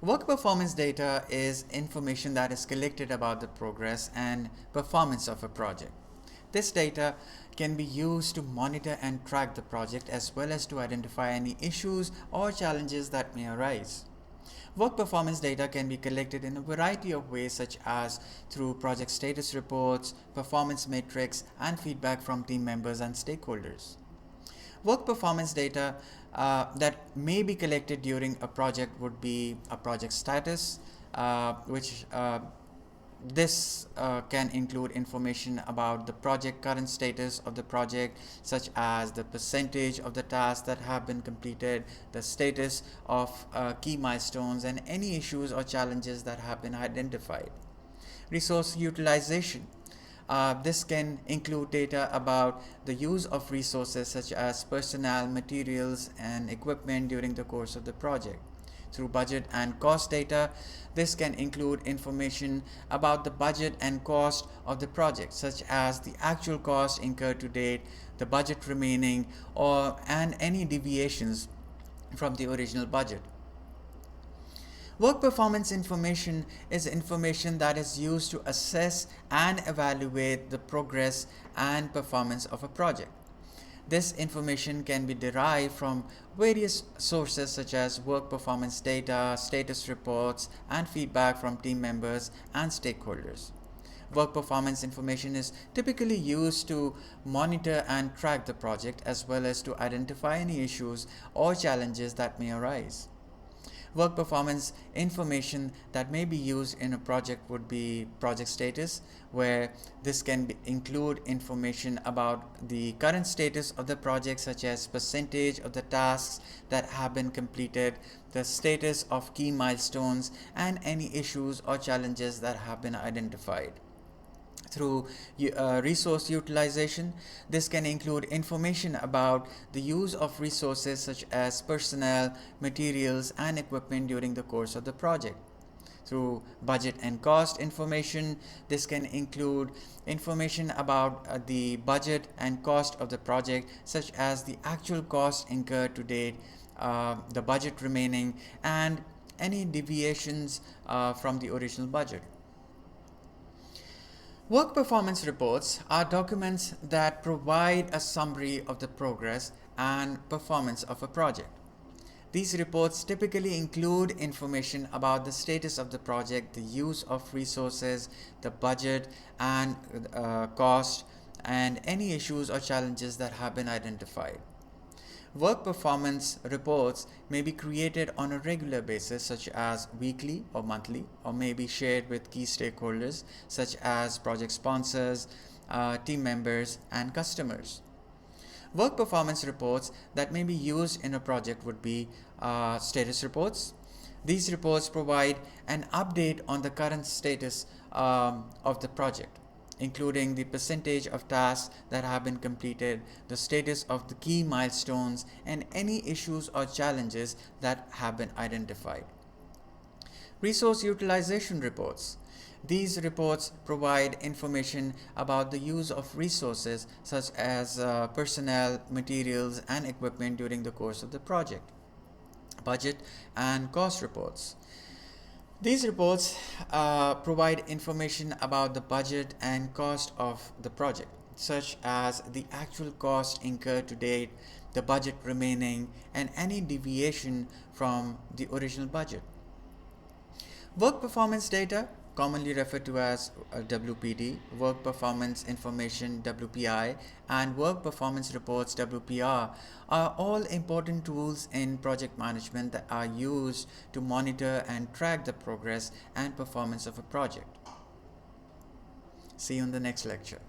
Work performance data is information that is collected about the progress and performance of a project. This data can be used to monitor and track the project as well as to identify any issues or challenges that may arise. Work performance data can be collected in a variety of ways, such as through project status reports, performance metrics, and feedback from team members and stakeholders. Work performance data that may be collected during a project would be a project status, which this can include information about the project current status of the project, such as the percentage of the tasks that have been completed, the status of key milestones, and any issues or challenges that have been identified. Resource utilization. This can include data about the use of resources such as personnel, materials, and equipment during the course of the project. Through budget and cost data, this can include information about the budget and cost of the project, such as the actual cost incurred to date, the budget remaining, and any deviations from the original budget. Work performance information is information that is used to assess and evaluate the progress and performance of a project. This information can be derived from various sources such as work performance data, status reports, and feedback from team members and stakeholders. Work performance information is typically used to monitor and track the project as well as to identify any issues or challenges that may arise. Work performance information that may be used in a project would be project status, where this can include information about the current status of the project, such as percentage of the tasks that have been completed, the status of key milestones, and any issues or challenges that have been identified. Through resource utilization, this can include information about the use of resources such as personnel, materials, and equipment during the course of the project. Through budget and cost information, this can include information about the budget and cost of the project, such as the actual cost incurred to date, the budget remaining, and any deviations from the original budget. Work performance reports are documents that provide a summary of the progress and performance of a project. These reports typically include information about the status of the project, the use of resources, the budget and cost, and any issues or challenges that have been identified. Work performance reports may be created on a regular basis, such as weekly or monthly, or may be shared with key stakeholders such as project sponsors, team members, and customers. Work performance reports that may be used in a project would be status reports. These reports provide an update on the current status of the project, including the percentage of tasks that have been completed, the status of the key milestones, and any issues or challenges that have been identified. Resource utilization reports. These reports provide information about the use of resources such as personnel, materials, and equipment during the course of the project. Budget and cost reports. These reports provide information about the budget and cost of the project, such as the actual cost incurred to date, the budget remaining, and any deviation from the original budget. Work performance data, commonly referred to as WPD, Work Performance Information WPI, and Work Performance Reports WPR, are all important tools in project management that are used to monitor and track the progress and performance of a project. See you in the next lecture.